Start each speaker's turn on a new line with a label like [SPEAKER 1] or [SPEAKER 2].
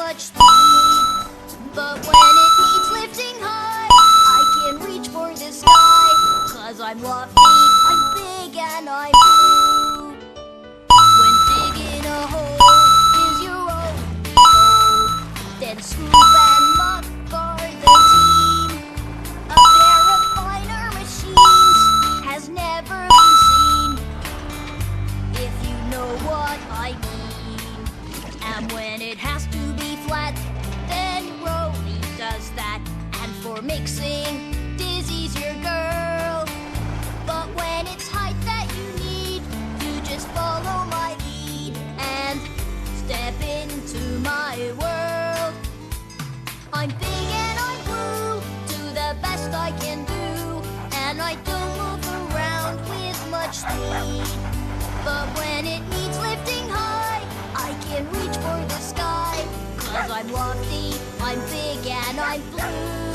[SPEAKER 1] much speed. But when it needs lifting high, I can reach for the sky. 'Cause I'm lofty, I'm big, and I'm blue. When digging a hole is your only goal, then Scoop and Muck are the team. A pair of finer machines has never been seen, if you know what I mean. And when it has to be flat, then Roni does that. And for mixing, Dizzy's your girl. But when it's height that you need, you just follow my lead and step into my world. I'm big and I'm blue, do the best I can do, and I don't move around with much speed. But when it needs lifting high, I can reach for the sky. 'Cause I'm lofty, I'm big, and I'm blue.